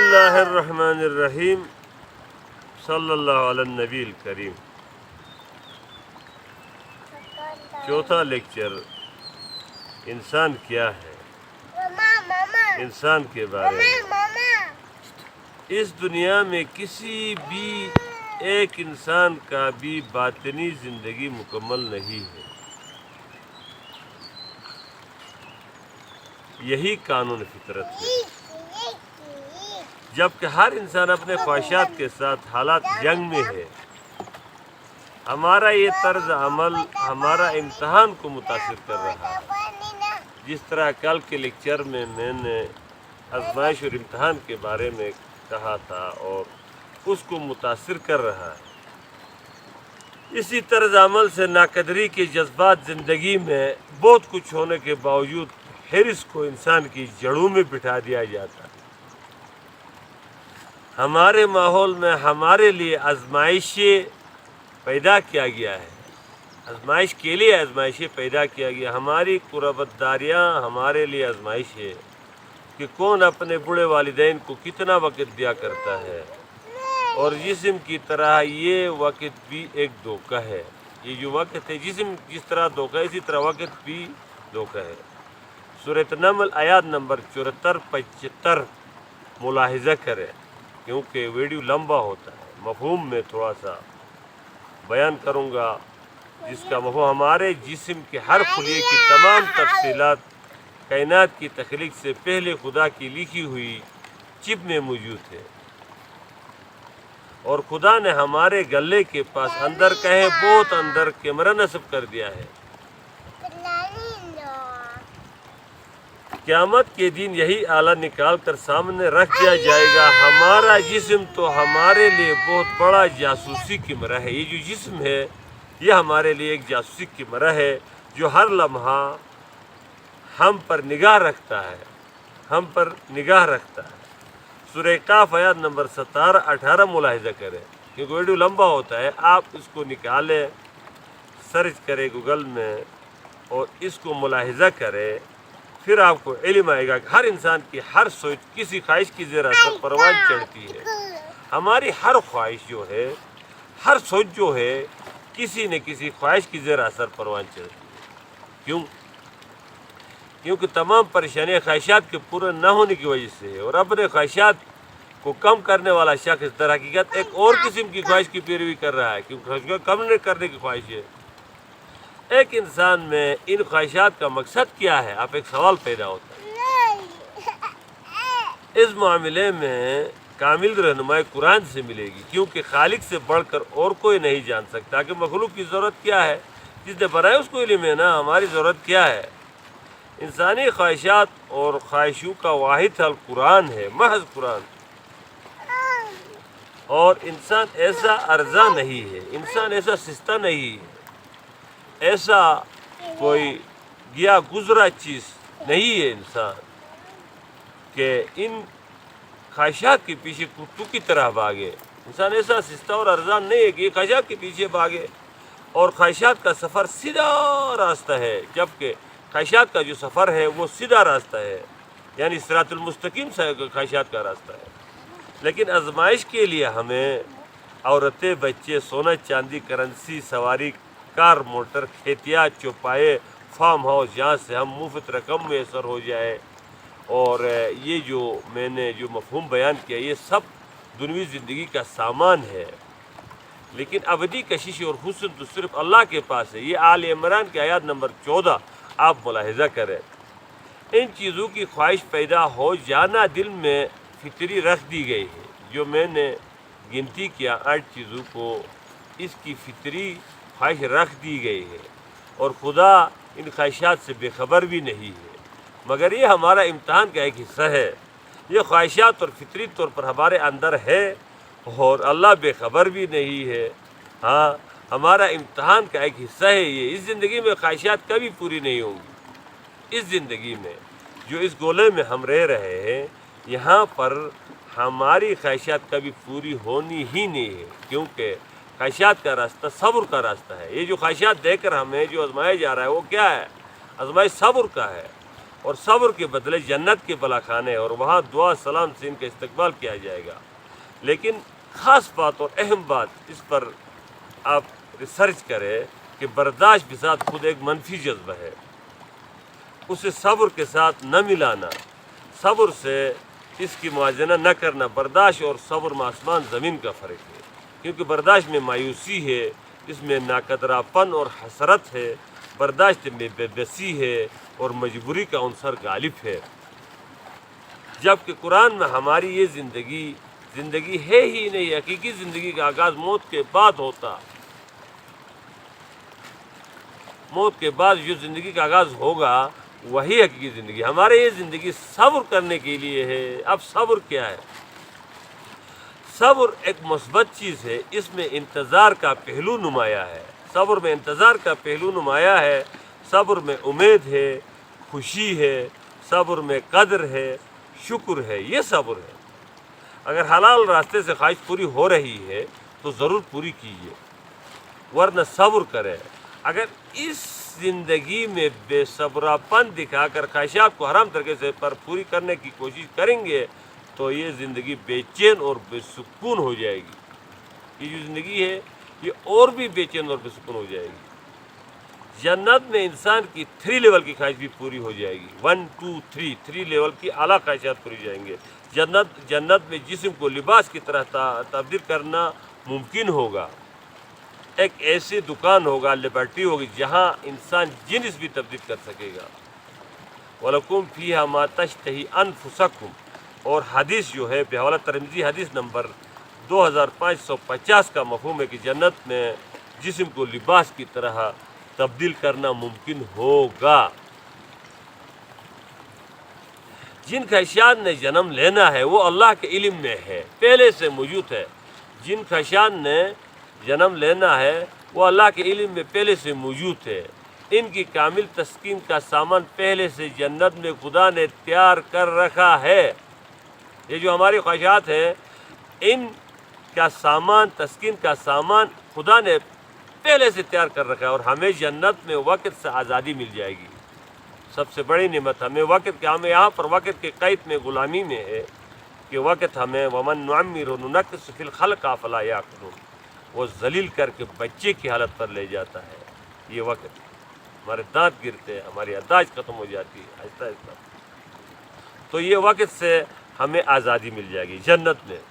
اللہ الرحمن الرحیم صلی اللہ علی النبی الکریم۔ چوتھا لیکچر انسان کیا ہے، انسان کے بارے میں۔ اس دنیا میں کسی بھی ایک انسان کا بھی باطنی زندگی مکمل نہیں ہے، یہی قانون فطرت ہے۔ جبکہ ہر انسان اپنے خواہشات کے ساتھ حالات جنگ میں ہے۔ ہمارا یہ طرز عمل ہمارا امتحان کو متاثر کر رہا ہے، جس طرح کل کے لیکچر میں نے آزمائش اور امتحان کے بارے میں کہا تھا اور اس کو متاثر کر رہا ہے۔ اسی طرز عمل سے ناقدری کے جذبات زندگی میں بہت کچھ ہونے کے باوجود حرص کو انسان کی جڑوں میں بٹھا دیا جاتا ہے۔ ہمارے ماحول میں ہمارے لیے آزمائشیں پیدا کیا گیا ہے، آزمائش کے لیے آزمائشیں پیدا کیا گیا۔ ہماری قربت داریاں ہمارے لیے آزمائش ہے کہ کون اپنے بوڑھے والدین کو کتنا وقت دیا کرتا ہے، اور جسم کی طرح یہ وقت بھی ایک دھوکہ ہے۔ یہ جو وقت ہے، جسم جس طرح دھوکہ ہے اسی طرح وقت بھی دھوکہ ہے۔ سورۃ نمل آیات نمبر 74-75 ملاحظہ کریں، کیونکہ ویڈیو لمبا ہوتا ہے۔ مفہوم میں تھوڑا سا بیان کروں گا، جس کا مفہوم ہمارے جسم کے ہر خلیے کی تمام تفصیلات کائنات کی تخلیق سے پہلے خدا کی لکھی ہوئی چپ میں موجود ہے، اور خدا نے ہمارے گلے کے پاس اندر کہیں بہت اندر کیمرہ نصب کر دیا ہے۔ قیامت کے دن یہی آلہ نکال کر سامنے رکھ دیا جائے گا۔ ہمارا جسم تو ہمارے لیے بہت بڑا جاسوسی کیمرہ ہے۔ یہ جو جسم ہے یہ ہمارے لیے ایک جاسوسی کیمرہ ہے جو ہر لمحہ ہم پر نگاہ رکھتا ہے، ہم پر نگاہ رکھتا ہے۔ سورہ قاف آیات نمبر 17-18 ملاحظہ کریں، کیونکہ ویڈیو لمبا ہوتا ہے۔ آپ اس کو نکالیں، سرچ کریں گوگل میں اور اس کو ملاحظہ کریں، پھر آپ کو علم آئے گا کہ ہر انسان کی ہر سوچ کسی خواہش کی زیر اثر پروان چڑھتی ہے۔ ہماری ہر خواہش جو ہے، ہر سوچ جو ہے، کسی نہ کسی خواہش کی زیر اثر پروان چڑھتی ہے۔ کیوں؟ کیونکہ تمام پریشانیاں خواہشات کے پورے نہ ہونے کی وجہ سے ہے، اور اپنے خواہشات کو کم کرنے والا شخص در حقیقت ایک اور قسم کی خواہش کی پیروی کر رہا ہے، کیونکہ خواہش کم نہیں کرنے کی خواہش ہے۔ ایک انسان میں ان خواہشات کا مقصد کیا ہے؟ آپ ایک سوال پیدا ہوتا ہے۔ اس معاملے میں کامل رہنمائی قرآن سے ملے گی، کیونکہ خالق سے بڑھ کر اور کوئی نہیں جان سکتا کہ مخلوق کی ضرورت کیا ہے۔ جس نے بنایا اس کو علم ہے نا ہماری ضرورت کیا ہے۔ انسانی خواہشات اور خواہشوں کا واحد حل قرآن ہے، محض قرآن۔ اور انسان ایسا ارزاں نہیں ہے، انسان ایسا سستا نہیں ہے، ایسا کوئی گیا گزرا چیز نہیں ہے انسان کہ ان خواہشات کے پیچھے کتوں کی طرح بھاگے۔ انسان ایسا سستا اور ارزان نہیں ہے کہ یہ خواہشات کے پیچھے بھاگے، اور خواہشات کا سفر سیدھا راستہ ہے، جبکہ خواہشات کا جو سفر ہے وہ سیدھا راستہ ہے، یعنی صراط المستقیم سے خواہشات کا راستہ ہے۔ لیکن آزمائش کے لیے ہمیں عورتیں، بچے، سونا چاندی، کرنسی، سواری، کار، موٹر، کھیتیات، چوپائے، فارم ہاؤس، جہاں سے ہم مفت رقم میسر ہو جائے، اور یہ جو میں نے جو مفہوم بیان کیا یہ سب دنیوی زندگی کا سامان ہے، لیکن ابدی کشش اور حسن تو صرف اللہ کے پاس ہے۔ یہ آل عمران کی آیات نمبر 14 آپ ملاحظہ کریں۔ ان چیزوں کی خواہش پیدا ہو جانا دل میں فطری رکھ دی گئی ہے، جو میں نے گنتی کیا 8 چیزوں کو اس کی فطری خواہش رکھ دی گئی ہے، اور خدا ان خواہشات سے بے خبر بھی نہیں ہے، مگر یہ ہمارا امتحان کا ایک حصہ ہے۔ یہ خواہشات اور فطری طور پر ہمارے اندر ہے، اور اللہ بے خبر بھی نہیں ہے۔ ہاں، ہمارا امتحان کا ایک حصہ ہے یہ۔ اس زندگی میں خواہشات کبھی پوری نہیں ہوں گی۔ اس زندگی میں جو اس گولے میں ہم رہ رہے ہیں، یہاں پر ہماری خواہشات کبھی پوری ہونی ہی نہیں ہے، کیونکہ خواہشات کا راستہ صبر کا راستہ ہے۔ یہ جو خواہشات دے کر ہمیں جو آزمایا جا رہا ہے وہ کیا ہے؟ آزمائش صبر کا ہے۔ اور صبر کے بدلے جنت کے بلاخانے اور وہاں دعا سلام سے ان کا استقبال کیا جائے گا۔ لیکن خاص بات اور اہم بات اس پر آپ ریسرچ کریں کہ برداشت بھی ساتھ خود ایک منفی جذبہ ہے، اسے صبر کے ساتھ نہ ملانا، صبر سے اس کی موازنہ نہ کرنا۔ برداشت اور صبر میں آسمان زمین کا فرق ہے، کیونکہ برداشت میں مایوسی ہے، اس میں ناقدرہ پن اور حسرت ہے، برداشت میں بے بسی ہے اور مجبوری کا عنصر غالب ہے، جبکہ قرآن میں ہماری یہ زندگی ہے ہی نہیں۔ حقیقی زندگی کا آغاز موت کے بعد ہوتا، موت کے بعد جو زندگی کا آغاز ہوگا وہی حقیقی زندگی۔ ہمارے یہ زندگی صبر کرنے کے لیے ہے۔ اب صبر کیا ہے؟ صبر ایک مثبت چیز ہے، اس میں انتظار کا پہلو نمایاں ہے، صبر میں انتظار کا پہلو نمایاں ہے، صبر میں امید ہے، خوشی ہے، صبر میں قدر ہے، شکر ہے، یہ صبر ہے۔ اگر حلال راستے سے خواہش پوری ہو رہی ہے تو ضرور پوری کیجیے، ورنہ صبر کریں۔ اگر اس زندگی میں بے صبرا پن دکھا کر خواہشات کو حرام طریقے سے پر پوری کرنے کی کوشش کریں گے تو یہ زندگی بے چین اور بے سکون ہو جائے گی۔ یہ جو زندگی ہے یہ اور بھی بے چین اور بے سکون ہو جائے گی۔ جنت میں انسان کی 3 لیول کی خواہش بھی پوری ہو جائے گی، 1 2 3 لیول کی اعلیٰ خواہشات پوری جائیں گے۔ جنت میں جسم کو لباس کی طرح تبدیل کرنا ممکن ہوگا۔ ایک ایسی دکان ہوگا، لیبرٹی ہوگی، جہاں انسان جنس بھی تبدیل کر سکے گا۔ وَلَكُمْ فِيهَا مَا تَشْتَهِي أَنفُسَكُمْ، اور حدیث جو ہے بحوالہ ترمذی حدیث نمبر 2550 کا مفہوم ہے کہ جنت میں جسم کو لباس کی طرح تبدیل کرنا ممکن ہوگا۔ جن خواہشات نے جنم لینا ہے وہ اللہ کے علم میں ہے، پہلے سے موجود ہے۔ جن خواہشات نے جنم لینا ہے وہ اللہ کے علم میں پہلے سے موجود ہے۔ ان کی کامل تسکین کا سامان پہلے سے جنت میں خدا نے تیار کر رکھا ہے۔ یہ جو ہماری خواہشات ہیں ان کا سامان، تسکین کا سامان خدا نے پہلے سے تیار کر رکھا ہے، اور ہمیں جنت میں وقت سے آزادی مل جائے گی۔ سب سے بڑی نعمت ہمیں وقت، کہ ہمیں یہاں پر وقت کے قید میں غلامی میں ہے، کہ وقت ہمیں وَمَن نُعَمِّرْهُ نُنَكِّسْهُ فِي الْخَلْقِ أَفَلَا يَعْقِلُونَ، وہ ذلیل کر کے بچے کی حالت پر لے جاتا ہے۔ یہ وقت ہمارے دانت گرتے ہیں، ہماری یادداشت ختم ہو جاتی ہے آہستہ آہستہ۔ تو یہ وقت سے ہمیں آزادی مل جائے گی جنت میں،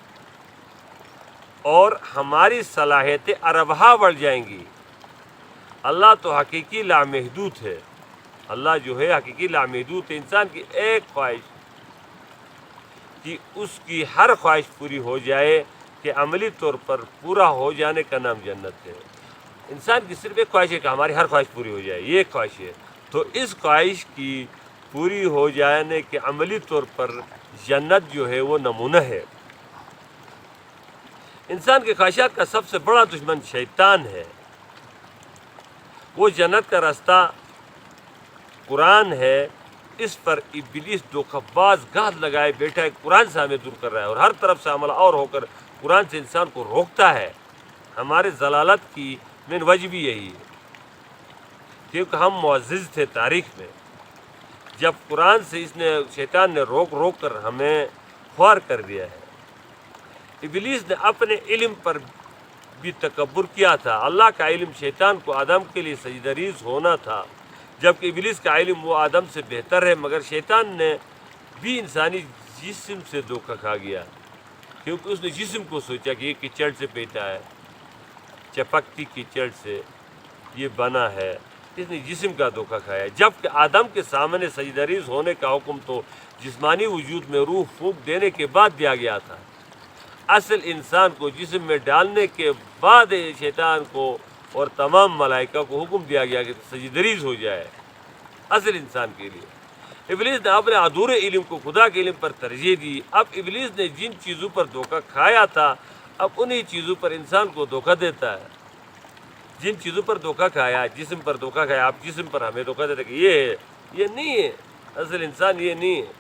اور ہماری صلاحیتیں اربھا بڑھ جائیں گی۔ اللہ تو حقیقی لامحدود ہے، اللہ جو ہے حقیقی لامحدود ہے۔ انسان کی ایک خواہش کہ اس کی ہر خواہش پوری ہو جائے، کہ عملی طور پر پورا ہو جانے کا نام جنت ہے۔ انسان کی صرف ایک خواہش ہے کہ ہماری ہر خواہش پوری ہو جائے، یہ ایک خواہش ہے۔ تو اس خواہش کی پوری ہو جانے کے عملی طور پر جنت جو ہے وہ نمونہ ہے۔ انسان کی خواہشات کا سب سے بڑا دشمن شیطان ہے۔ وہ جنت کا راستہ قرآن ہے، اس پر ابلیس دھوکہ باز گھات لگائے بیٹھا ہے، قرآن سے ہمیں دور کر رہا ہے، اور ہر طرف سے حملہ آور ہو کر قرآن سے انسان کو روکتا ہے۔ ہمارے ضلالت کی مین وجہ بھی یہی ہے، کیونکہ ہم معزز تھے تاریخ میں، جب قرآن سے شیطان نے روک کر ہمیں خوار کر دیا ہے۔ ابلیس نے اپنے علم پر بھی تکبر کیا تھا۔ اللہ کا علم شیطان کو آدم کے لیے سجدہ ہونا تھا، جبکہ ابلیس کا علم وہ آدم سے بہتر ہے، مگر شیطان نے بھی انسانی جسم سے دھوکہ کھا گیا، کیونکہ اس نے جسم کو سوچا کہ یہ کیچڑ سے پیدا ہے، چپکتی کیچڑ سے یہ بنا ہے، اس نے جسم کا دھوکہ کھایا، جبکہ آدم کے سامنے سجدہ ہونے کا حکم تو جسمانی وجود میں روح پھونک دینے کے بعد دیا گیا تھا۔ اصل انسان کو جسم میں ڈالنے کے بعد شیطان کو اور تمام ملائکہ کو حکم دیا گیا کہ سجدہ ہو جائے اصل انسان کے لیے۔ ابلیس نے اپنے ادھورے علم کو خدا کے علم پر ترجیح دی۔ اب ابلیس نے جن چیزوں پر دھوکہ کھایا تھا اب انہی چیزوں پر انسان کو دھوکہ دیتا ہے۔ جن چیزوں پر دھوکہ کھایا، جسم پر دھوکہ کھایا، اب جسم پر ہمیں دھوکہ دیتا کہ یہ ہے، یہ نہیں ہے، اصل انسان یہ نہیں ہے۔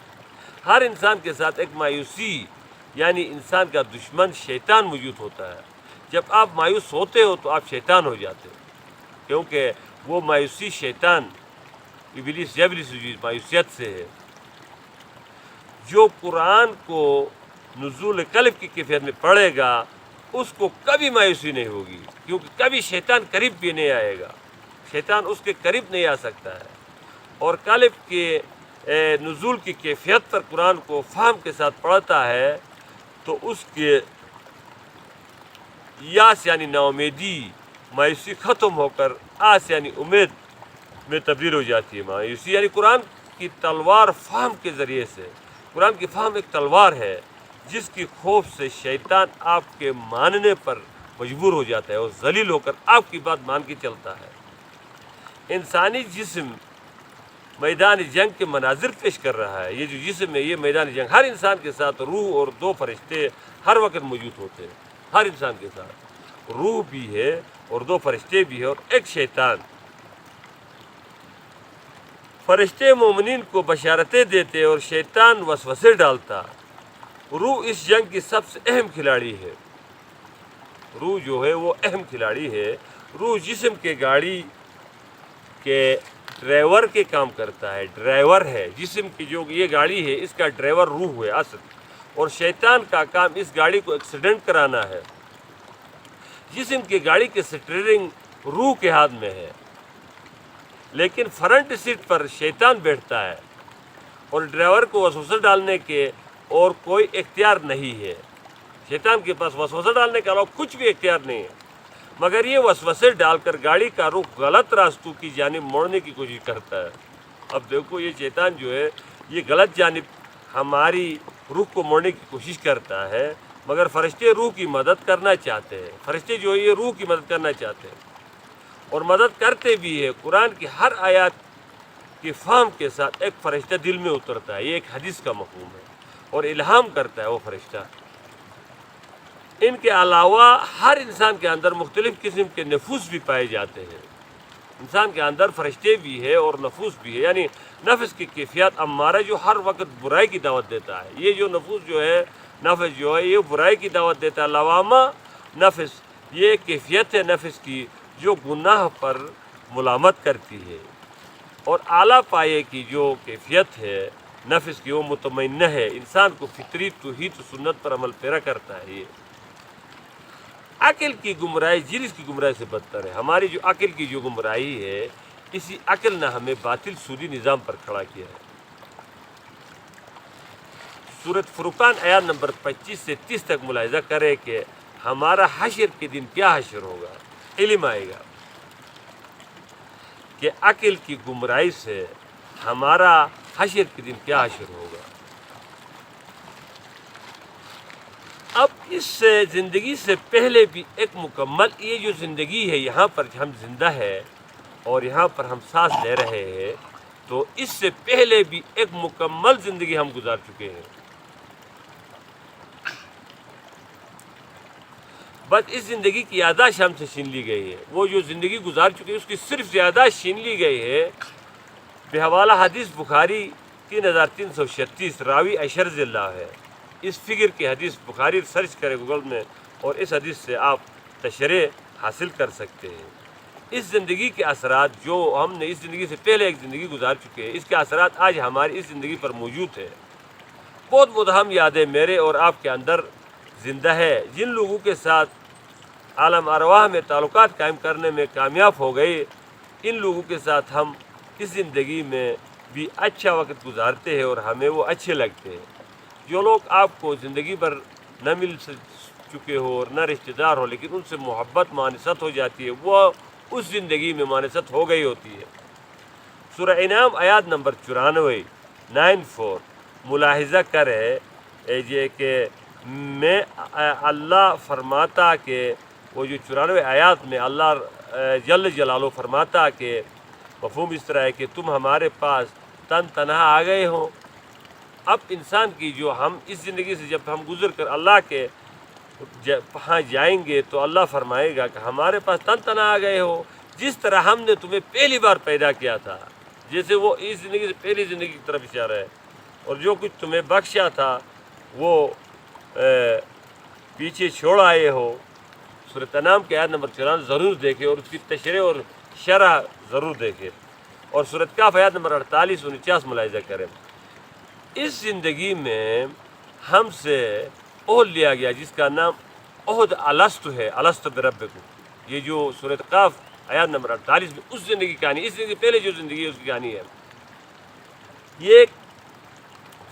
ہر انسان کے ساتھ ایک مایوسی یعنی انسان کا دشمن شیطان موجود ہوتا ہے۔ جب آپ مایوس ہوتے ہو تو آپ شیطان ہو جاتے ہو، کیونکہ وہ مایوسی شیطان ابلیس مایوسیت سے ہے۔ جو قرآن کو نزول قلب کی کیفیت میں پڑھے گا اس کو کبھی مایوسی نہیں ہوگی، کیونکہ کبھی شیطان قریب بھی نہیں آئے گا، شیطان اس کے قریب نہیں آ سکتا ہے۔ اور قلب کے نزول کی کیفیت پر قرآن کو فہم کے ساتھ پڑھتا ہے تو اس کے یاس یعنی نا امیدی، مایوسی ختم ہو کر آس یعنی امید میں تبدیل ہو جاتی ہے۔ مایوسی یعنی قرآن کی تلوار فہم کے ذریعے سے، قرآن کی فہم ایک تلوار ہے جس کی خوف سے شیطان آپ کے ماننے پر مجبور ہو جاتا ہے اور ذلیل ہو کر آپ کی بات مان کے چلتا ہے۔ انسانی جسم میدان جنگ کے مناظر پیش کر رہا ہے۔ یہ جو جسم ہے یہ میدان جنگ، ہر انسان کے ساتھ روح اور دو فرشتے ہر وقت موجود ہوتے ہیں، ہر انسان کے ساتھ روح بھی ہے اور دو فرشتے بھی ہیں اور ایک شیطان۔ فرشتے مومنین کو بشارتیں دیتے اور شیطان وسوسے ڈالتا۔ روح اس جنگ کی سب سے اہم کھلاڑی ہے۔ روح جو ہے وہ اہم کھلاڑی ہے۔ روح جسم کے گاڑی کے ڈرائیور کے کام کرتا ہے، ڈرائیور ہے جسم کی، جو یہ گاڑی ہے اس کا ڈرائیور روح ہے اصل، اور شیطان کا کام اس گاڑی کو ایکسیڈنٹ کرانا ہے۔ جسم کی گاڑی کے سٹیئرنگ روح کے ہاتھ میں ہے، لیکن فرنٹ سیٹ پر شیطان بیٹھتا ہے اور ڈرائیور کو وسوسہ ڈالنے کے اور کوئی اختیار نہیں ہے۔ شیطان کے پاس وسوسہ ڈالنے کے علاوہ کچھ بھی اختیار نہیں ہے، مگر یہ وسوسے ڈال کر گاڑی کا رخ غلط راستوں کی جانب موڑنے کی کوشش کرتا ہے۔ اب دیکھو یہ شیطان جو ہے یہ غلط جانب ہماری روح کو موڑنے کی کوشش کرتا ہے، مگر فرشتے روح کی مدد کرنا چاہتے ہیں۔ فرشتے جو ہے یہ روح کی مدد کرنا چاہتے ہیں اور مدد کرتے بھی ہے۔ قرآن کی ہر آیات کی فہم کے ساتھ ایک فرشتہ دل میں اترتا ہے، یہ ایک حدیث کا مفہوم ہے، اور الہام کرتا ہے وہ فرشتہ۔ ان کے علاوہ ہر انسان کے اندر مختلف قسم کے نفوس بھی پائے جاتے ہیں۔ انسان کے اندر فرشتے بھی ہے اور نفوس بھی ہے، یعنی نفس کی کیفیت امارہ جو ہر وقت برائی کی دعوت دیتا ہے۔ یہ جو نفوس جو ہے، نفس جو ہے یہ برائی کی دعوت دیتا ہے۔ لوامہ نفس یہ کیفیت ہے نفس کی جو گناہ پر ملامت کرتی ہے، اور اعلیٰ پائے کی جو کیفیت ہے نفس کی وہ مطمئنہ ہے، انسان کو فطری توحید و سنت پر عمل پیرا کرتا ہے۔ یہ عقل کی گمراہی جنس کی گمراہی سے بدتر ہے۔ ہماری جو عقل کی جو گمراہی ہے، اسی عقل نے ہمیں باطل سودی نظام پر کھڑا کیا ہے۔ سورۃ فرقان آیات نمبر 25 سے 30 تک ملاحظہ کرے کہ ہمارا حشر کے دن کیا حشر ہوگا، علم آئے گا کہ عقل کی گمراہی سے ہمارا حشر کے دن کیا حشر ہوگا۔ اب اس زندگی سے پہلے بھی ایک مکمل، یہ جو زندگی ہے یہاں پر ہم زندہ ہے اور یہاں پر ہم سانس لے رہے ہیں، تو اس سے پہلے بھی ایک مکمل زندگی ہم گزار چکے ہیں۔ بس اس زندگی کی یادداشت ہم سے چھین لی گئی ہے۔ وہ جو زندگی گزار چکے ہیں اس کی صرف یادداشت چھین لی گئی ہے۔ بحوالہ حدیث بخاری 3336 راوی عائشہ رضی اللہ ہے۔ اس فگر کی حدیث بخاری سرچ کرے گوگل میں اور اس حدیث سے آپ تشریح حاصل کر سکتے ہیں۔ اس زندگی کے اثرات جو ہم نے اس زندگی سے پہلے ایک زندگی گزار چکے ہیں، اس کے اثرات آج ہماری اس زندگی پر موجود ہے۔ بہت مدہم یادیں میرے اور آپ کے اندر زندہ ہے۔ جن لوگوں کے ساتھ عالم ارواح میں تعلقات قائم کرنے میں کامیاب ہو گئے، ان لوگوں کے ساتھ ہم اس زندگی میں بھی اچھا وقت گزارتے ہیں اور ہمیں وہ اچھے لگتے ہیں۔ جو لوگ آپ کو زندگی بھر نہ مل چکے ہو اور نہ رشتہ دار ہو، لیکن ان سے محبت مانست ہو جاتی ہے، وہ اس زندگی میں مانست ہو گئی ہوتی ہے۔ سورہ انعام آیات نمبر 94 ملاحظہ کرے یہ کہ میں اللہ فرماتا کہ وہ جو 94 آیات میں اللہ جل جلالہ فرماتا کہ مفہوم اس طرح ہے کہ تم ہمارے پاس تن تنہا آ گئے ہو۔ اب انسان کی جو ہم اس زندگی سے جب ہم گزر کر اللہ کے وہاں جائیں گے تو اللہ فرمائے گا کہ ہمارے پاس تن تنہا آ گئے ہو، جس طرح ہم نے تمہیں پہلی بار پیدا کیا تھا، جیسے وہ اس زندگی سے پہلی زندگی کی طرف اشارہ ہے، اور جو کچھ تمہیں بخشا تھا وہ پیچھے چھوڑ آئے ہو۔ سورۃ انعام کی آیت نمبر 94 ضرور دیکھیں اور اس کی تشریح اور شرح ضرور دیکھیں۔ اور سورۃ کہف آیات نمبر 48 49 ملاحظہ کریں۔ اس زندگی میں ہم سے عہد لیا گیا جس کا نام عہد الست ہے، الست بربکم۔ یہ جو سورۃ کہف آیات نمبر 48 میں اس زندگی کی کہانی، اس سے پہلے جو زندگی ہے اس کی کہانی ہے۔ یہ ایک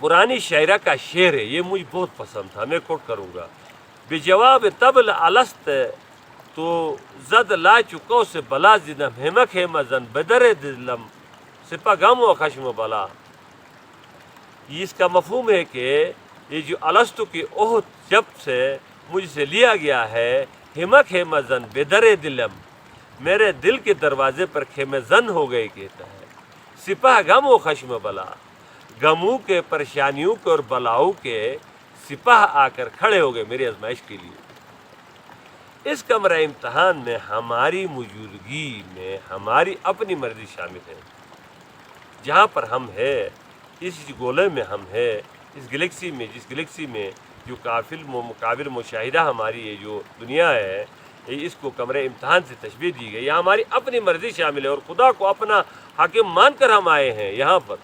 پرانی شاعرہ کا شعر ہے، یہ مجھے بہت پسند تھا، میں کوٹ کروں گا۔ بجواب طبل الست تو زد لا چکو سے بلا زدم ہمک ہے مزن بدر دلم سپا غم و خشم و بلا۔ یہ اس کا مفہوم ہے کہ یہ جو الستو کی عہد جب سے مجھ سے لیا گیا ہے، ہمک ہے مزن بدر دلم، میرے دل کے دروازے پر خیمہ زن ہو گئے کہتا ہے۔ سپاہ غم و خشم و بلا، غموں کے، پریشانیوں کے اور بلاؤں کے سپاہ آ کر کھڑے ہو گئے میری آزمائش کے لیے۔ اس کمرہ امتحان میں ہماری موجودگی میں ہماری اپنی مرضی شامل ہے۔ جہاں پر ہم ہے، اس گولے میں ہم ہے، اس گلیکسی میں، جس گلیکسی میں جو مقابل مشاہدہ ہماری یہ جو دنیا ہے، اس کو کمرہ امتحان سے تشبیہ دی گئی۔ یہاں ہماری اپنی مرضی شامل ہے اور خدا کو اپنا حاکم مان کر ہم آئے ہیں یہاں پر۔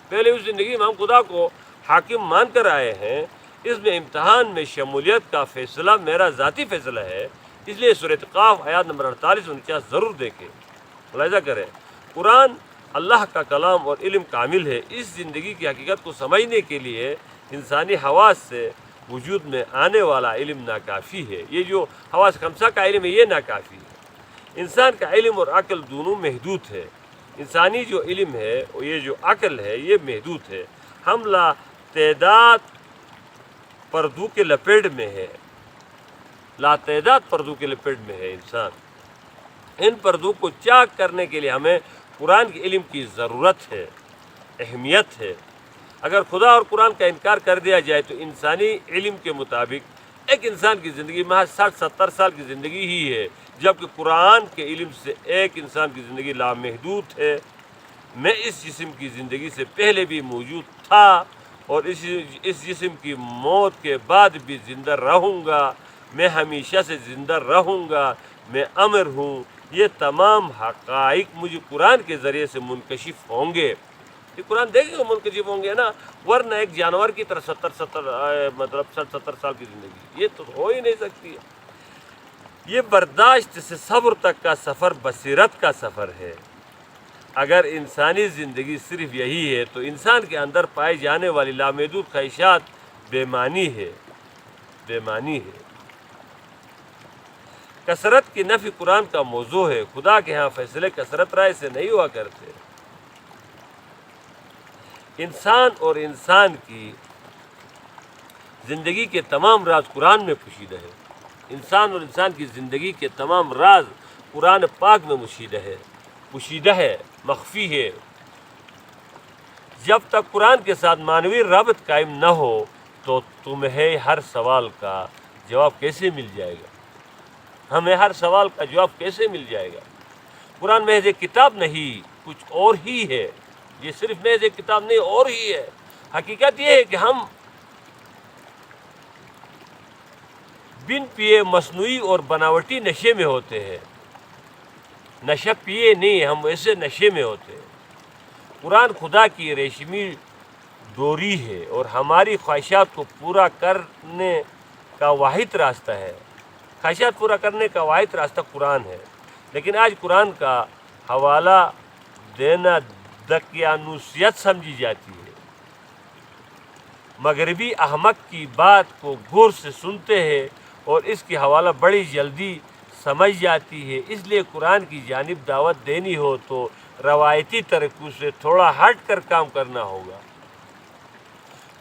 پہلے اس زندگی میں ہم خدا کو حاکم مان کر آئے ہیں۔ اس میں امتحان میں شمولیت کا فیصلہ میرا ذاتی فیصلہ ہے، اس لیے سورۃ قاف آیات نمبر 48 49 ضرور دیکھیں، ملاحظہ کریں۔ قرآن اللہ کا کلام اور علم کامل ہے۔ اس زندگی کی حقیقت کو سمجھنے کے لیے انسانی حواس سے وجود میں آنے والا علم ناکافی ہے۔ یہ جو حواس خمسہ کا علم ہے یہ ناکافی ہے۔ انسان کا علم اور عقل دونوں محدود ہے۔ انسانی جو علم ہے اور یہ جو عقل ہے یہ محدود ہے۔ ہم لا تعداد پردوں کے لپیٹ میں ہے، لا تعداد پردوں کے لپیٹ میں ہے انسان۔ ان پردوں کو چاک کرنے کے لیے ہمیں قرآن کے علم کی ضرورت ہے، اہمیت ہے۔ اگر خدا اور قرآن کا انکار کر دیا جائے تو انسانی علم کے مطابق ایک انسان کی زندگی محض 60-70 سال کی زندگی ہی ہے، جبکہ قرآن کے علم سے ایک انسان کی زندگی لامحدود ہے۔ میں اس جسم کی زندگی سے پہلے بھی موجود تھا اور اس جسم کی موت کے بعد بھی زندہ رہوں گا، میں ہمیشہ سے زندہ رہوں گا، میں امر ہوں۔ یہ تمام حقائق مجھے قرآن کے ذریعے سے منکشف ہوں گے۔ یہ قرآن دیکھیں گے منکشف ہوں گے نا، ورنہ ایک جانور کی طرح 60-70 سال کی زندگی یہ تو ہو ہی نہیں سکتی ہے۔ یہ برداشت سے صبر تک کا سفر بصیرت کا سفر ہے۔ اگر انسانی زندگی صرف یہی ہے تو انسان کے اندر پائی جانے والی لامحدود خواہشات بے معنی ہے، بے معنی ہے۔ کثرت کی نفی قرآن کا موضوع ہے۔ خدا کے ہاں فیصلے کثرت رائے سے نہیں ہوا کرتے۔ انسان اور انسان کی زندگی کے تمام راز قرآن میں پوشیدہ ہے۔ انسان اور انسان کی زندگی کے تمام راز قرآن پاک میں پوشیدہ ہے، مخفی ہے۔ جب تک قرآن کے ساتھ معنوی رابط قائم نہ ہو تو تمہیں ہر سوال کا جواب کیسے مل جائے گا؟ ہمیں ہر سوال کا جواب کیسے مل جائے گا؟ قرآن محض ایک کتاب نہیں، کچھ اور ہی ہے۔ یہ صرف محض ایک کتاب نہیں، اور ہی ہے۔ حقیقت یہ ہے کہ ہم بن پیے مصنوعی اور بناوٹی نشے میں ہوتے ہیں۔ نشہ پیے نہیں، ہم ایسے نشے میں ہوتے ہیں۔ قرآن خدا کی ریشمی ڈوری ہے اور ہماری خواہشات کو پورا کرنے کا واحد راستہ ہے۔ خواہشات پورا کرنے کا واحد راستہ قرآن ہے، لیکن آج قرآن کا حوالہ دینا دقیانوسیت سمجھی جاتی ہے۔ مغربی احمق کی بات کو غور سے سنتے ہیں اور اس کی حوالہ بڑی جلدی سمجھ جاتی ہے۔ اس لیے قرآن کی جانب دعوت دینی ہو تو روایتی طریقوں سے تھوڑا ہٹ کر کام کرنا ہوگا۔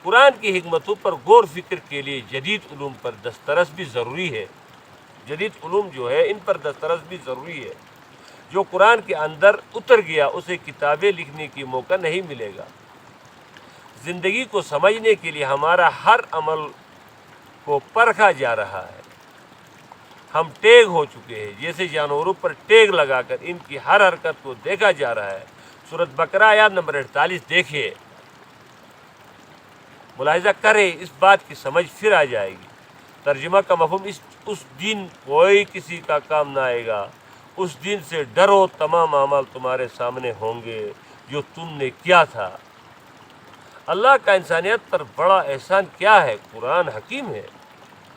قرآن کی حکمتوں پر غور فکر کے لیے جدید علوم پر دسترس بھی ضروری ہے۔ جدید علوم جو ہے ان پر دسترس بھی ضروری ہے۔ جو قرآن کے اندر اتر گیا اسے کتابیں لکھنے کی موقع نہیں ملے گا۔ زندگی کو سمجھنے کے لیے ہمارا ہر عمل کو پرکھا جا رہا ہے۔ ہم ٹیگ ہو چکے ہیں، جیسے جانوروں پر ٹیگ لگا کر ان کی ہر حرکت کو دیکھا جا رہا ہے۔ سورۃ بقرہ آیات نمبر 48 دیکھیے، ملاحظہ کریں، اس بات کی سمجھ پھر آ جائے گی۔ ترجمہ کا مفہوم اس دن کوئی کسی کا کام نہ آئے گا۔ اس دن سے ڈرو، تمام اعمال تمہارے سامنے ہوں گے۔ جو تم نے کیا تھا۔ اللہ کا انسانیت پر بڑا احسان کیا ہے؟ قرآن حکیم ہے۔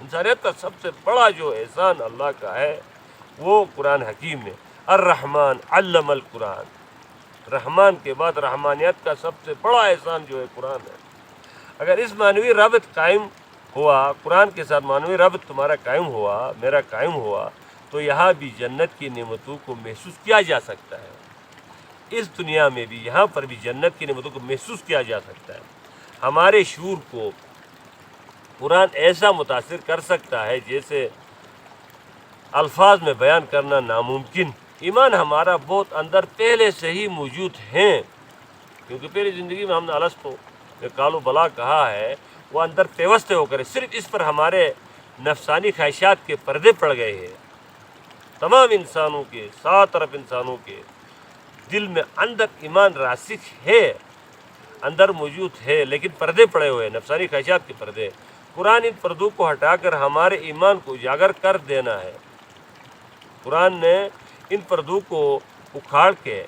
انسانیت کا سب سے بڑا جو احسان اللہ کا ہے وہ قرآن حکیم ہے۔ الرحمن علم القرآن، رحمان کے بعد رحمانیت کا سب سے بڑا احسان جو ہے قرآن ہے۔ اگر اس معنوی رابط قائم ہوا، قرآن کے ساتھ معنوی رابط تمہارا قائم ہوا، میرا قائم ہوا، تو یہاں بھی جنت کی نعمتوں کو محسوس کیا جا سکتا ہے۔ اس دنیا میں بھی، یہاں پر بھی جنت کی نعمتوں کو محسوس کیا جا سکتا ہے۔ ہمارے شعور کو قرآن ایسا متاثر کر سکتا ہے جیسے الفاظ میں بیان کرنا ناممکن۔ ایمان ہمارا بہت اندر پہلے سے ہی موجود ہیں، کیونکہ پہلی زندگی میں ہم نے الستو قالوا بلا کہا ہے، وہ اندر پیوستے ہو کر، صرف اس پر ہمارے نفسانی خواہشات کے پردے پڑ گئے ہیں۔ تمام انسانوں کے، 7 ارب انسانوں کے دل میں اندر ایمان راسخ ہے، اندر موجود ہے، لیکن پردے پڑے ہوئے ہیں، نفسانی خواہشات کے پردے۔ قرآن ان پردوں کو ہٹا کر ہمارے ایمان کو اجاگر کر دینا ہے۔ قرآن نے ان پردوں کو اکھاڑ کے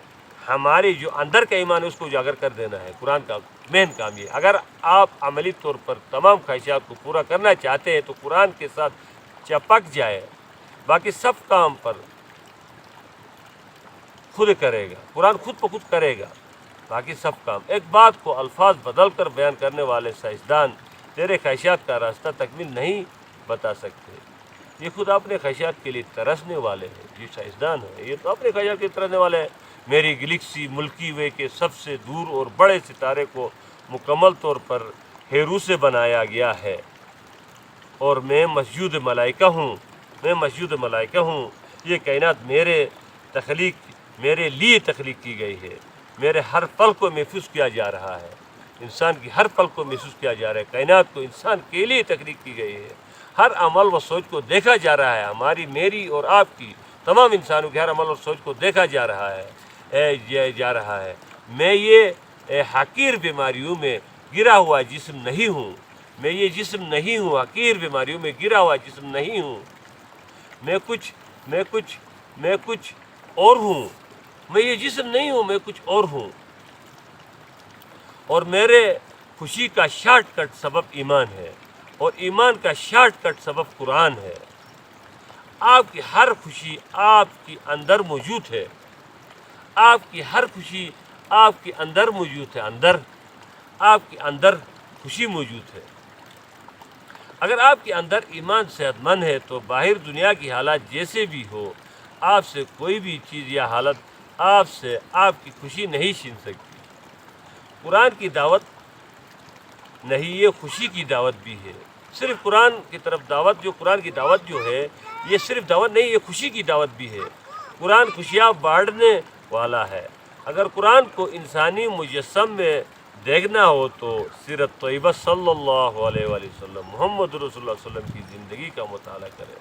ہمارے جو اندر کا ایمان ہے اس کو اجاگر کر دینا ہے۔ قرآن کا مین کام یہ۔ اگر آپ عملی طور پر تمام خواہشات کو پورا کرنا چاہتے ہیں تو قرآن کے ساتھ چپک جائے، باقی سب کام پر خود کرے گا، قرآن خود بخود کرے گا، باقی سب کام۔ ایک بات کو الفاظ بدل کر بیان کرنے والے سائنسدان تیرے خواہشات کا راستہ تکمیل نہیں بتا سکتے۔ یہ خود اپنے خواہشات کے لیے ترسنے والے ہیں، یہ سائنسدان ہیں، یہ تو اپنے خواہشات کے لیے ترسنے والے ہیں۔ میری گلیکسی ملکی وے کے سب سے دور اور بڑے ستارے کو مکمل طور پر ہیرو سے بنایا گیا ہے، اور میں مسجود ملائکہ ہوں، میں مسجود ملائکہ ہوں۔ یہ کائنات میرے لیے تخلیق کی گئی ہے، میرے ہر پل کو محفوظ کیا جا رہا ہے، انسان کی ہر پل کو محسوس کیا جا رہا ہے۔ کائنات کو انسان کے لیے تخلیق کی گئی ہے، ہر عمل و سوچ کو دیکھا جا رہا ہے، ہماری، میری اور آپ کی، تمام انسانوں کے ہر عمل اور سوچ کو دیکھا جا رہا ہے۔ میں یہ حقیر بیماریوں میں گرا ہوا جسم نہیں ہوں، میں یہ جسم نہیں ہوں، حقیر بیماریوں میں گرا ہوا جسم نہیں ہوں، میں کچھ اور ہوں، میں یہ جسم نہیں ہوں، میں کچھ اور ہوں، اور میرے خوشی کا شارٹ کٹ سبب ایمان ہے، اور ایمان کا شارٹ کٹ سبب قرآن ہے۔ آپ کی ہر خوشی آپ کی اندر موجود ہے، آپ کی ہر خوشی آپ کے اندر موجود ہے، آپ کے اندر خوشی موجود ہے۔ اگر آپ کے اندر ایمان صحت مند ہے تو باہر دنیا کی حالات جیسے بھی ہو، آپ سے کوئی بھی چیز یا حالت آپ کی خوشی نہیں چھین سکتی۔ قرآن کی دعوت نہیں، یہ خوشی کی دعوت بھی ہے۔ صرف قرآن کی طرف دعوت، قرآن کی دعوت جو ہے یہ صرف دعوت نہیں، یہ خوشی کی دعوت بھی ہے۔ قرآن خوشیاں بانٹنے والا ہے۔ اگر قرآن کو انسانی مجسم میں دیکھنا ہو تو سیرت طیبہ صلی اللہ علیہ وآلہ وسلم، محمد رسول اللہ صلی اللہ علیہ وسلم کی زندگی کا مطالعہ کرے۔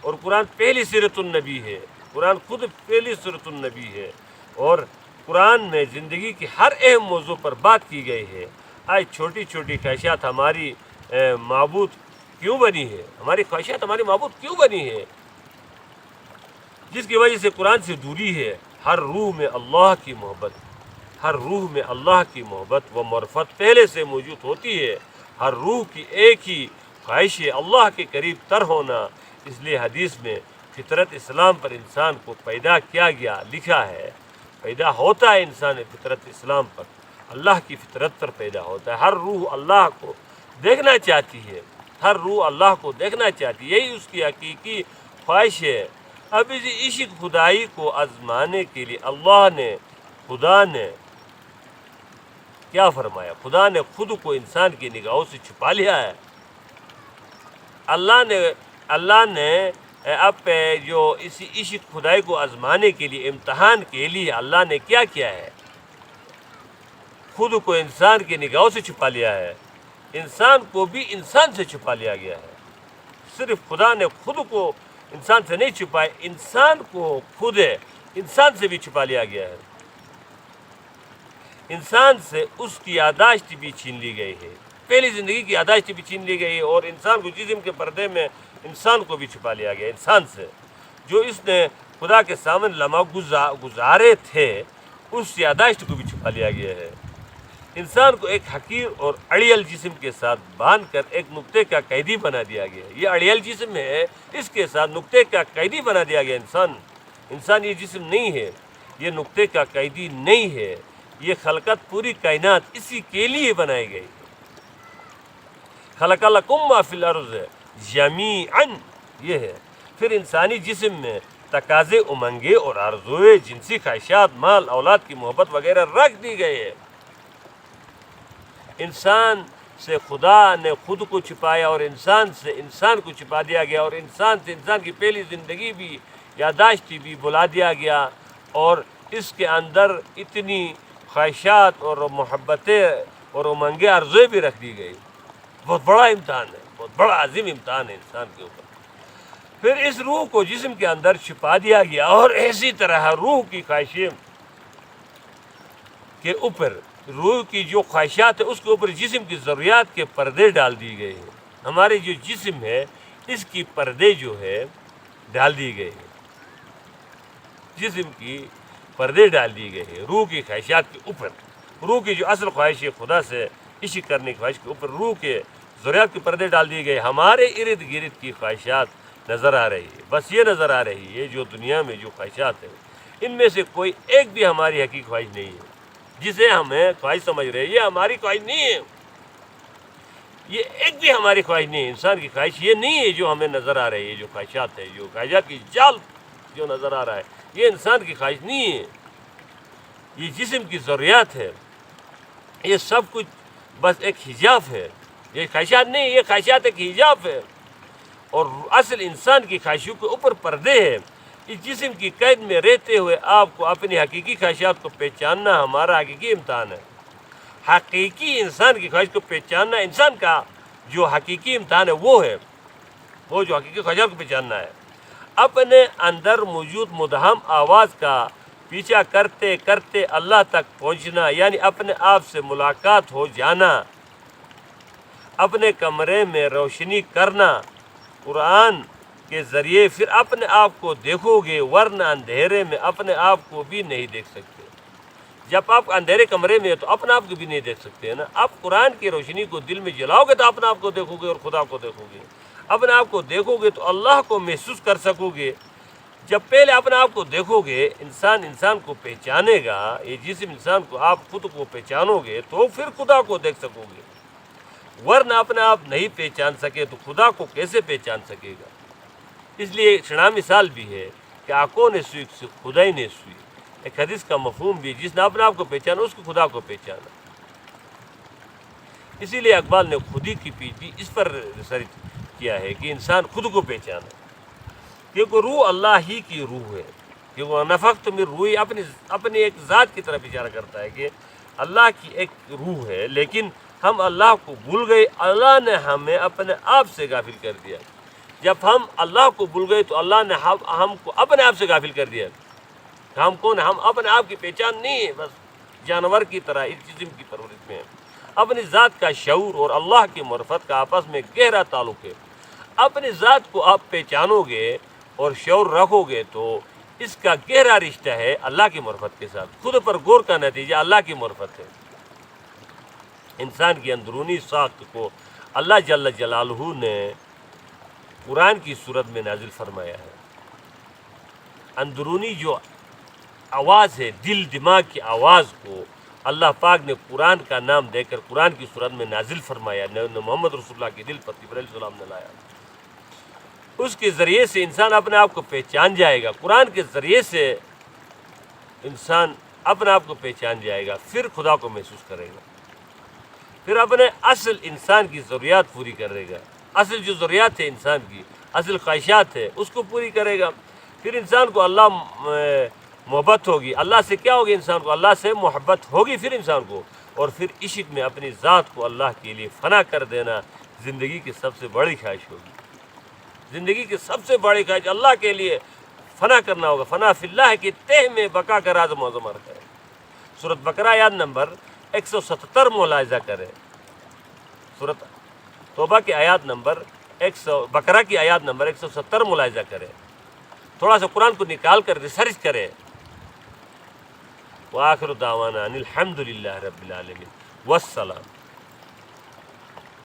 اور قرآن پہلی سیرت النبی ہے، قرآن خود پہلی سیرت النبی ہے، اور قرآن میں زندگی کے ہر اہم موضوع پر بات کی گئی ہے۔ آج چھوٹی چھوٹی خواہشات ہماری معبود کیوں بنی ہے؟ ہماری خواہشات ہماری معبود کیوں بنی ہے؟ جس کی وجہ سے قرآن سے دوری ہے۔ ہر روح میں اللہ کی محبت، ہر روح میں اللہ کی محبت و معرفت پہلے سے موجود ہوتی ہے۔ ہر روح کی ایک ہی خواہش ہے اللہ کے قریب تر ہونا۔ اس لیے حدیث میں فطرت اسلام پر انسان کو پیدا کیا گیا لکھا ہے، پیدا ہوتا ہے انسان فطرت اسلام پر، اللہ کی فطرت پر پیدا ہوتا ہے۔ ہر روح اللہ کو دیکھنا چاہتی ہے، ہر روح اللہ کو دیکھنا چاہتی ہے، یہی اس کی حقیقی خواہش ہے۔ اب اس عشق خدائی کو آزمانے کے لیے خدا نے کیا فرمایا؟ خدا نے خود کو انسان کی نگاہوں سے چھپا لیا ہے۔ اللہ نے اب جو اسی عشق خدائی کو آزمانے کے لیے، امتحان کے لیے اللہ نے کیا کیا ہے؟ خود کو انسان کی نگاہوں سے چھپا لیا ہے۔ انسان کو بھی انسان سے چھپا لیا گیا ہے۔ صرف خدا نے خود کو انسان سے نہیں چھپائے، انسان کو خود انسان سے بھی چھپا لیا گیا ہے۔ انسان سے اس کی یادداشت بھی چھین لی گئی ہے، پہلی زندگی کی یادداشت بھی چھین لی گئی ہے، اور انسان کو جسم کے پردے میں انسان کو بھی چھپا لیا گیا انسان سے۔ جو اس نے خدا کے سامنے لمحہ گزارے تھے اس یاداشت کو بھی چھپا لیا گیا ہے۔ انسان کو ایک حقیر اور اڑیل جسم کے ساتھ باندھ کر ایک نقطے کا قیدی بنا دیا گیا ہے۔ یہ اڑیل جسم ہے، اس کے ساتھ نقطے کا قیدی بنا دیا گیا انسان یہ جسم نہیں ہے، یہ نقطے کا قیدی نہیں ہے، یہ خلقت پوری کائنات اسی کے لیے بنائی گئی۔ خلق لکم ما فی الارض جمیعا، یہ ہے۔ پھر انسانی جسم میں تقاضے، امنگیں اور آرزوئے، جنسی خواہشات، مال، اولاد کی محبت وغیرہ رکھ دی گئی ہے۔ انسان سے خدا نے خود کو چھپایا اور انسان سے انسان کو چھپا دیا گیا، اور انسان سے انسان کی پہلی زندگی بھی، یاداشتی بھی بلا دیا گیا، اور اس کے اندر اتنی خواہشات اور محبتیں اور امنگیں، آرزوئیں بھی رکھ دی گئی۔ بہت بڑا امتحان ہے، بہت بڑا عظیم امتحان ہے انسان کے اوپر۔ پھر اس روح کو جسم کے اندر چھپا دیا گیا، اور اسی طرح روح کی خواہشیں کے اوپر، روح کی جو خواہشات ہے اس کے اوپر جسم کی ضروریات کے پردے ڈال دی گئے ہیں۔ ہمارے جو جسم ہے اس کی پردے جو ہے ڈال دی گئے ہیں، جسم کی پردے ڈال دی گئے ہیں روح کی خواہشات کے اوپر۔ روح کی جو اصل خواہش ہے خدا سے عشق کرنے کی خواہش کے اوپر روح کے ضروریات کے پردے ڈال دیے گئے۔ ہمارے ارد گرد کی خواہشات نظر آ رہی ہے، بس یہ نظر آ رہی ہے جو دنیا میں جو خواہشات ہیں ان میں سے کوئی ایک بھی ہماری حقیقی خواہش نہیں ہے۔ جسے ہمیں خواہش سمجھ رہے ہیں یہ ہماری خواہش نہیں ہے، یہ ایک بھی ہماری خواہش نہیں ہے۔ انسان کی خواہش یہ نہیں ہے جو ہمیں نظر آ رہی ہے، جو خواہشات ہے، جو خواہشات کی جال جو نظر آ رہا ہے، یہ انسان کی خواہش نہیں ہے، یہ جسم کی ضروریات ہے، یہ سب کچھ بس ایک حجاب ہے، یہ خواہشات نہیں، یہ خواہشات ایک حجاب ہے، اور اصل انسان کی خواہشوں کے اوپر پردے ہے۔ اس جسم کی قید میں رہتے ہوئے آپ کو اپنی حقیقی خواہشات کو پہچاننا ہمارا حقیقی امتحان ہے۔ حقیقی انسان کی خواہش کو پہچاننا انسان کا جو حقیقی امتحان ہے وہ ہے، وہ جو حقیقی خواہشات کو پہچاننا ہے۔ اپنے اندر موجود مدہم آواز کا پیچھا کرتے کرتے اللہ تک پہنچنا، یعنی اپنے آپ سے ملاقات ہو جانا، اپنے کمرے میں روشنی کرنا قرآن کے ذریعے، پھر اپنے آپ کو دیکھو گے، ورنہ اندھیرے میں اپنے آپ کو بھی نہیں دیکھ سکتے۔ جب آپ اندھیرے کمرے میں ہیں تو اپنے آپ کو بھی نہیں دیکھ سکتے ہیں نا۔ آپ قرآن کی روشنی کو دل میں جلاؤ گے تو اپنے آپ کو دیکھو گے اور خدا کو دیکھو گے۔ اپنے آپ کو دیکھو گے تو اللہ کو محسوس کر سکو گے۔ جب پہلے اپنے آپ کو دیکھو گے، انسان کو پہچانے گا، یہ جسم انسان کو، آپ خود کو پہچانو گے تو پھر خدا کو دیکھ سکو گے، ورنہ اپنے آپ نہیں پہچان سکے تو خدا کو کیسے پہچان سکے گا؟ اس لیے ایک شنا مثال بھی ہے کہ آنکھوں نے سوئی خدائی نے سوئی، ایک حدیث کا مفہوم بھی، جس نے اپنے آپ کو پہچانا اس کو خدا کو پہچانا۔ اسی لیے اقبال نے خودی کی پیچھے اس پر ریسرچ کیا ہے کہ انسان خود کو پہچانا، کیونکہ روح اللہ ہی کی روح ہے، کیونکہ نفخت من روحی اپنی ایک ذات کی طرف اشارہ کرتا ہے کہ اللہ کی ایک روح ہے، لیکن ہم اللہ کو بھول گئے، اللہ نے ہمیں اپنے آپ سے غافل کر دیا۔ جب ہم اللہ کو بھول گئے تو اللہ نے ہم کو اپنے آپ سے غافل کر دیا۔ ہم کون ہیں؟ ہم اپنے آپ کی پہچان نہیں ہے، بس جانور کی طرح اس جسم کی پرورش میں ہیں۔ اپنی ذات کا شعور اور اللہ کی معرفت کا آپس میں گہرا تعلق ہے۔ اپنی ذات کو آپ پہچانو گے اور شعور رکھو گے تو اس کا گہرا رشتہ ہے اللہ کی معرفت کے ساتھ۔ خود پر غور کا نتیجہ اللہ کی معرفت ہے۔ انسان کی اندرونی ساخت کو اللہ جل جلالہ نے قرآن کی صورت میں نازل فرمایا ہے۔ اندرونی جو آواز ہے، دل دماغ کی آواز کو اللہ پاک نے قرآن کا نام دے کر قرآن کی صورت میں نازل فرمایا، محمد رسول اللہ کے دل پر جبرائیل علیہ السلام نے لایا۔ اس کے ذریعے سے انسان اپنے آپ کو پہچان جائے گا، قرآن کے ذریعے سے انسان اپنے آپ کو پہچان جائے گا، پھر خدا کو محسوس کرے گا، پھر اپنے اصل انسان کی ضروریات پوری کرے گا، اصل جو ضروریات ہے انسان کی، اصل خواہشات ہے اس کو پوری کرے گا۔ پھر انسان کو اللہ محبت ہوگی، اللہ سے کیا ہوگی؟ انسان کو اللہ سے محبت ہوگی پھر انسان کو، اور پھر عشق میں اپنی ذات کو اللہ کے لیے فنا کر دینا زندگی کی سب سے بڑی خواہش ہوگی۔ زندگی کی سب سے بڑی خواہش اللہ کے لیے فنا کرنا ہوگا۔ فنا فی اللہ کی تہ میں بقا کا راز معظم رکھا ہے۔ سورۃ بقرہ آیات نمبر 177 ملاحظہ کریں، سورۃ توبہ کی آیات نمبر بقرہ کی آیات نمبر 170 ملاحظہ کریں، تھوڑا سا قرآن کو نکال کر ریسرچ کریں، وآخر دعوانا ان الحمد للہ رب العالمین والسلام.